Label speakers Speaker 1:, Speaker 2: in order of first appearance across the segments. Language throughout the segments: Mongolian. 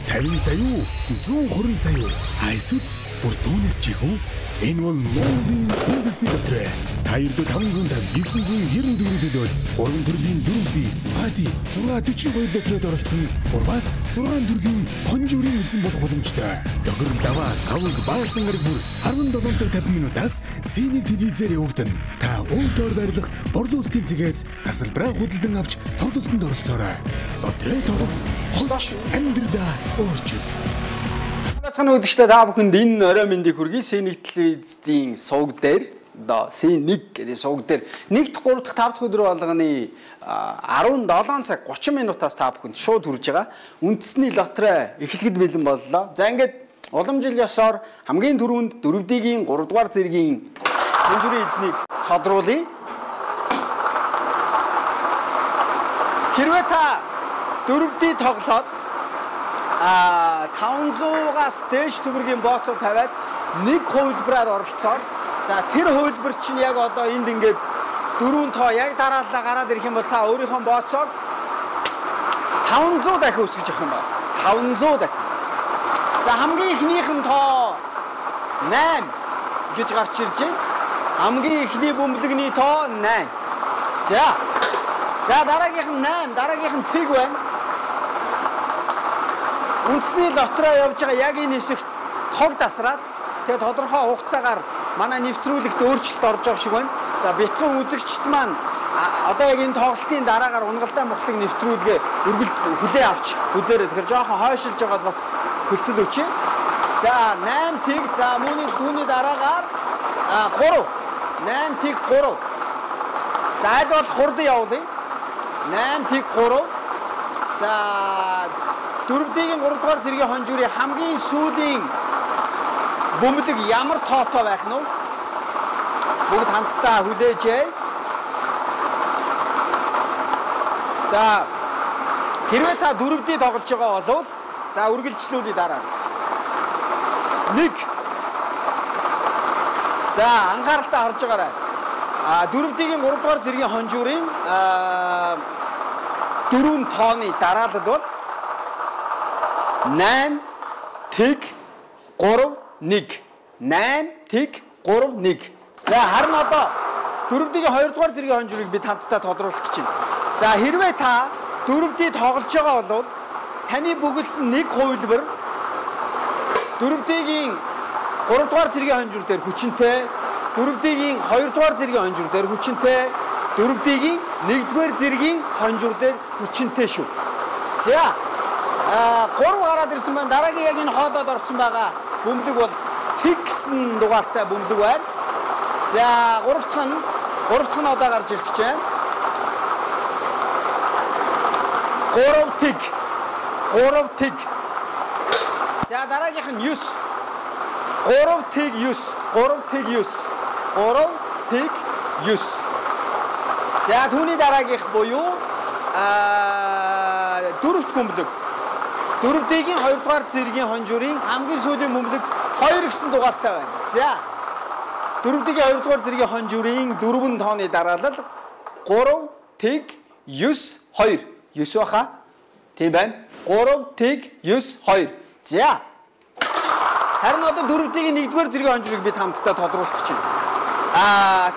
Speaker 1: 50 сая уу? 120 сая уу? Эсвэл бүр түүнээс ч их үү? Энэ бол Монголын үндэсний дотроо. Та ердөө 550 994 төлөөд 3 төрлийн дөрөвдий зугаати 642 литрээр оролцсон бурбас 6 төрлийн хонжуурын эзэн болох боломжтой. Тохирол даваа аваг баасан гараг бүр 17 цаг 50 минутаас синий телевизээр явагдана. Та өөртөө байрлах борлуулалтын цэгээс тасалбараа худалдан авч тоглолтод оролцоорой. Лотерей тоглох холдоош амьдралаа өөрчил.
Speaker 2: Сайн үзэгчдээ та бүхэнд энэ орой мэндийг хүргэе. Синий телевизийн сувг дээр C1 гэдэг сувг дээр 1-р 3 дахь 5 дахь өдөр болгоны 17 цаг 30 минутаас та бүхэнд шууд хүрж байгаа. Үндэсний лотерей эхлэхэд бэлэн боллоо. За ингээд улам жил ёсоор хамгийн түрүүнд 4D-ийн 3 дугаар зэргийн хонжурын эзнийг тодруулъя. Хэрвээ та 4D тоглоод 500-аас дээш төгрөгийн бооцоо тавиад нэг хувилбараар оролцоод за тэр хувилбар чинь яг одоо энд ингээд 4 тоо яг дараалал гараад ирэх юм бол та өөрийнхөө бооцоог 500 дахин өсгөж явах юм байна. 500 дахин. За хамгийн ихнийх нь тоо 8 гэж гарч ирж байна. Хамгийн ихний бөмбөлөгний тоо 8. За дараагийнх нь 8, дараагийнх нь тэг байна. Үндэсний лотерей явж байгаа яг энэ хэсэгт тог тасраад тэгээ тодорхой хугацаагаар манай нэвтрүүлэгт өөрчлөлт орж байгаа шиг байна. За бяцхан үзэгчд маань одоо яг энэ тоглолтын дараагаар унгалтай мохлыг нэвтрүүлгээ хүлээ авч үзээрэй. Тэгэхээр жоохон хойшилж байгаад бас хөлцөл өчье. За 8 тэг за түүний дараагаар 3 8 тэг 3. За аль бол 3-д явуулъя. 8 тэг 3. За 4D-ийн 3 дугаар зэргийн хонжуурын хамгийн сүүлийн бөмбөлөг ямар тоотой байх нь вэ? Бүгд хамтдаа хүлээжээ. За хэрвээ та 4D тоглож байгаа бол за үргэлжлүүлээ дараа. 1. За анхааралтай харж байгаарай. 4D-ийн 3 дугаар зэргийн хонжуурын 4 тооны дараалал бол 8 тэг 3 1 8 тэг 3 1. За харин одоо 4D-ийн 2 дугаар зэргийн хонжуурыг бид хамтдаа тодруулах гэж байна. За хэрвээ та 4D тоглож байгаа бол таны бүгэлсэн нэг хувилбар 4D-ийн 3 дугаар зэргийн хонжуур дээр хүчинтэй, 4D-ийн 2 дугаар зэргийн хонжуур дээр хүчинтэй, 4D-ийн 1-р зэргийн хонжуур дээр хүчинтэй шүү. За 3 гараад ирсэн байна. Дараагийн яг энэ хоолойд орсон байгаа бөмбөлөг бол тэг гэсэн дугаартай бөмбөлөг байна. За 3 дахь нь одоо гарч ирэх гэж байна. 3 тэг. За дараагийнх нь 9. 3 тэг 9. За түүний дараагийнх буюу 4-р бөмбөлөг. 4D-ийн 2 дугаар зэргийн хонжуурын хамгийн сүүлийн бөмбөлөг 2 гэсэн дугаартай байна. За 4D-ийн 2 дугаар зэргийн хонжуурын 4 тооны дараалал 3 тэг 9 2. 9 баха. Тийм байна. 3 тэг 9 2. За. Харин одоо 4D-ийн 1-р зэргийн хонжуурыг бид хамтдаа тодруулах гэж байна.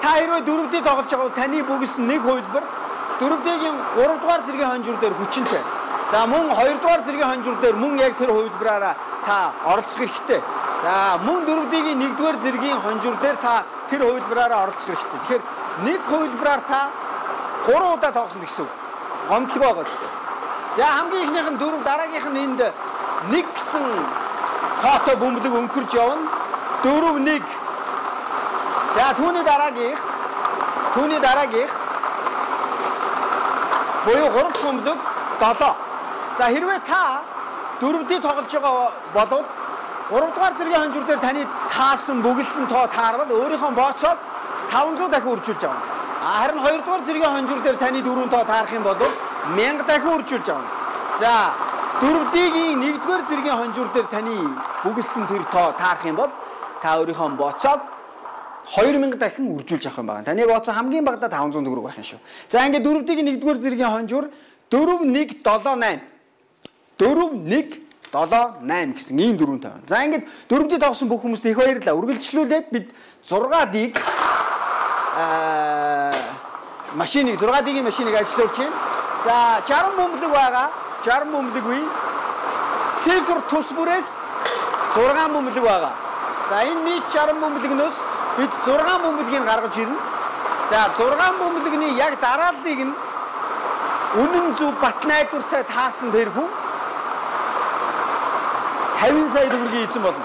Speaker 2: Та хэрвээ 4D тоглож байгаа бол таны бүгэлсэн нэг хувилбар 4D-ийн 3 дугаар зэргийн хонжуур дээр хүчинтэй. За мөн 2 дугаар зэргийн хонжуур дээр мөн яг тэр хувилбараараа та оролцох хэрэгтэй. За мөн 4D-ийн 1-р зэргийн хонжуур дээр та тэр хувилбараараа оролцох хэрэгтэй. Тэгэхээр нэг хувилбараар та 3 удаа тоглоно гэсэн үг. Гомдлого байгаа шүү дээ. За хамгийн ихнийх нь 4, дараагийнх нь энд 1 гэсэн тоотой бөмбөлөг өнгөрч явна. 4 1. За түүний дараагийнх буюу 3 дахь бөмбөлөг 7. За хэрвээ та 4D тоглож байгаа бол 3 дугаар зэргийн хонжуур дээр таны таасан бүгэлсэн тоо таарвал өөрийнхөө бооцоод 500 дахин үржүүлж авна. Харин 2 дугаар зэргийн хонжуур дээр таны 4 тоо таарах юм бол 1000 дахин үржүүлж авна. За 4D-ийн 1-р зэргийн хонжуур дээр таны бүгэлсэн тэр тоо таарах юм бол та өөрийнхөө бооцоод 2000 дахин үржүүлж авах юм байна. Таны бооцоо хамгийн багадаа 500 төгрөг байх юм шүү. За ингээд 4D-ийн 1-р зэргийн хонжуур 4 1 7 8. 4 1 7, 8 гэсэн ийм дөрвөн тавина. За ингээд дөрөвдөд авсан бүх хүмүүст их баярлалаа. Үргэлжлүүлээд бид 6D-г машиныг 6D-ийн машиныг ажиллуулж байна. За 60 бөмбөлөг байгаа. 60 бөмбөлөггүй. Цифр тус бүрээс 6 бөмбөлөг байгаа. За энэ нийт 60 бөмбөлөгнөөс бид 6 бөмбөлөгийг гаргаж ирнэ. За 6 бөмбөлөгний яг дарааллыг нь үнэн зөв бат найдвартай таасан тэр хүн 50 сая төгрөгийн эзэн болно.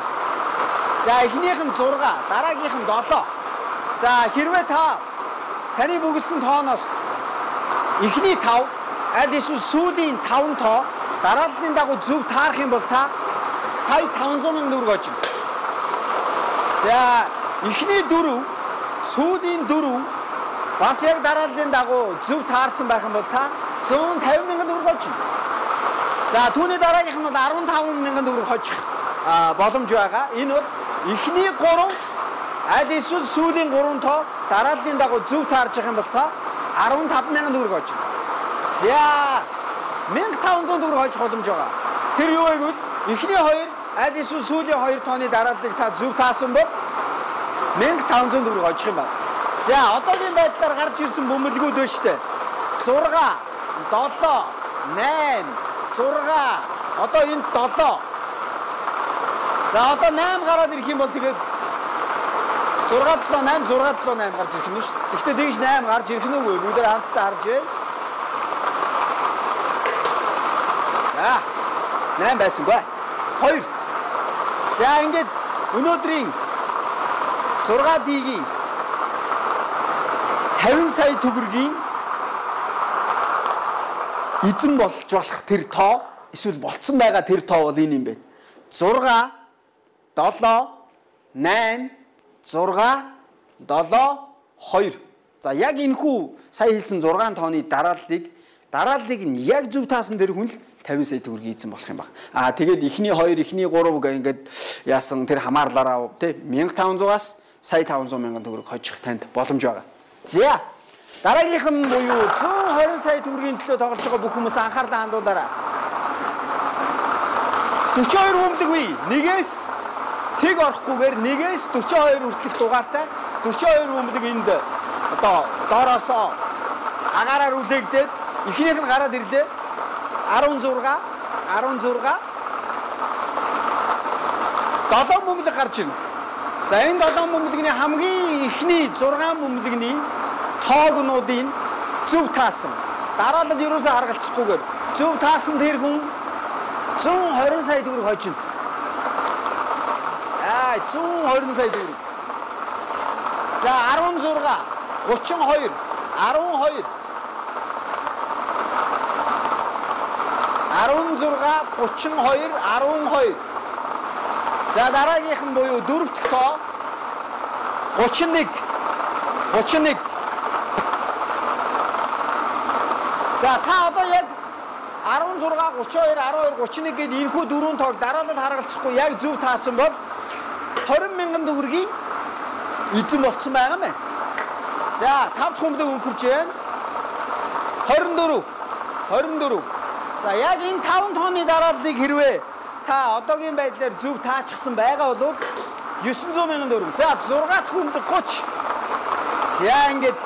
Speaker 2: За эхнийх нь 6, дараагийнх нь 7. За хэрвээ таны бүгдсэн тооноос эхний 5, аль эсвэл сүүлийн 5 тоо дарааллын дагуу зөв таарах юм бол та сая 500 мянган төгрөг олж байна. За эхний 4, сүүлийн 4 бас яг дарааллын дагуу зөв таарсан байх юм бол та 150 мянган төгрөг олж байна. За түүний дараагийнх нь бол 15 мянган төгрөг хожих боломж байгаа. Энэ бол эхний 3, аль эсвэл сүүлийн 3 тоо дарааллын дагуу зөв таарж байгаа юм бол та 15 мянган төгрөг олж байна. За 1500 төгрөг хожих боломж байгаа. Тэр юу вэ гэвэл эхний 2, аль эсвэл сүүлийн 2 тооны дарааллыг та зөв таасан бол 1500 төгрөг хожих юм байна. За одоогийн байдлаар гарч ирсэн бөмбөлгүүд байна шүү дээ. 6, 7, 8, 6, одоо энэ 7. За одоо 8 гараад ирэх юм бол тэгээд 6, 7, 8, 6, 7, 8 гарч ирэх юм шүү. Гэхдээ тэгж 8 гарч ирэх нь үгүй. Бүгдээр хамтдаа харж байна. За 8 байсангүй. 2. За ингээд өнөөдрийн 6D-гийн 50 сая төгрөгийн эзэн болж болох тэр тоо эсвэл болцсон байгаа тэр тоо бол энэ юм байна. 6, 7, 8, 6, 7, 2. За яг энэхүү сая хэлсэн 6 тооны дарааллыг нь яг зөв таасан тэр хүн л 50 сая төгрөгийн эзэн болох юм байна. Тэгээд эхний 2, эхний 3 ингээд яасан тэр хамаарлаараа тий 1500-аас сая 500 мянган төгрөг хожих танд боломж байгаа. За дараагийнх нь буюу 120 сая төгрөгийн төлөө тоглож байгаа бүх хүмүүс анхаарлаа хандуулаарай. 42 бөмбөлөг бий. Нэгээс тэг орохгүйгээр нэгээс 42 хүртэлх дугаартай 42 бөмбөлөг энд одоо доороос агаараар үлээгдээд эхнийх нь гараад ирлээ. 16 7 бөмбөлөг гарч ирнэ. За энэ 7 бөмбөлөгний хамгийн эхний 6 бөмбөлөгний тоогнуудын зөв таасан. Дараалал ерөөсөө харгалцахгүйгээр зөв таасан тэр хүн 120 сая төгрөг хожино. 120 сая төгрөг. За 16, 32, 12. 16, 32, 12. За дараагийнх нь буюу дөрөв дэх тоо 31. За та одоо яг 16, 32, 12, 31 гээд энэхүү дөрвөн тоог дараалал харгалцахгүй яг зөв таасан бол 20 мянган төгрөгийн эзэн болцсон байгаа юм байна. За 5 дахь бөмбөлөг өнгөрч байна. 24. За яг энэ 5 тооны дарааллыг хэрвээ та одоогийн байдлаар зөв таачихсан байгаа бол 900 мянган төгрөг. За 6 дахь бөмбөлөг 30. За ингээд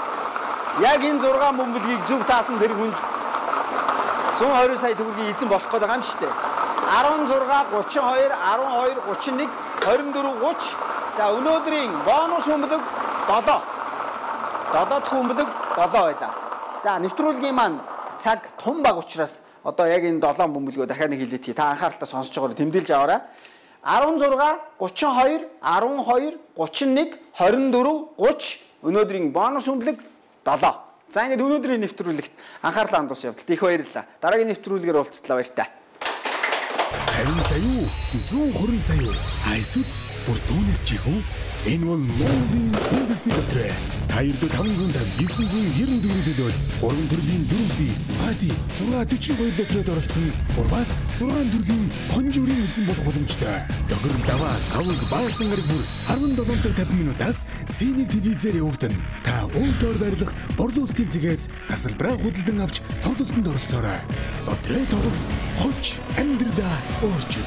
Speaker 2: яг энэ 6 бөмбөлгийг зөв таасан тэр хүн 120 сая төгрөгийн эзэн болох гээд байгаа юм шүү дээ. 16, 32, 12, 31, 24, 30. За өнөөдрийн бонус бөмбөлөг 7. 7 дахь бөмбөлөг 7 байлаа. За нэвтрүүлгийн маань цаг том баг учраас одоо яг энэ 7 бөмбөлгөө дахиад нэг хэлээ. Та анхааралтай сонсож байгаагаар тэмдэглэж аваарай. 16, 32, 12, 31, 24, 30 өнөөдрийн бонус бөмбөлөг 7. За ингээд өнөөдрийн нэвтрүүлэгт анхаарлаа хандуулсан явдалд их баярлалаа. Дараагийн нэвтрүүлгээр уулзтлаа баяр та.
Speaker 1: 50 сая, 120 сая, эсвэл бүр түүнээс ч ихүү. Энэ бол Монголын үндэсний дотроо. 2,550,994 төлөөд 3 төрлийн дөрөвдөө эзэн. Хади 642 литрээр оролцсон. Бурвас 6 төрлийн хонжуурын эзэн болох боломжтой. Догор даваа аваг баасан гараг бүр 17 цаг 50 минутаас Синийг телевизээр явагдана. Та өөртөө байрлах борлуулалтын цэгээс тасалбараа худалдан авч тоглолтод оролцоорой. Лотерей тоглох хоч амьдралаа өөрчил.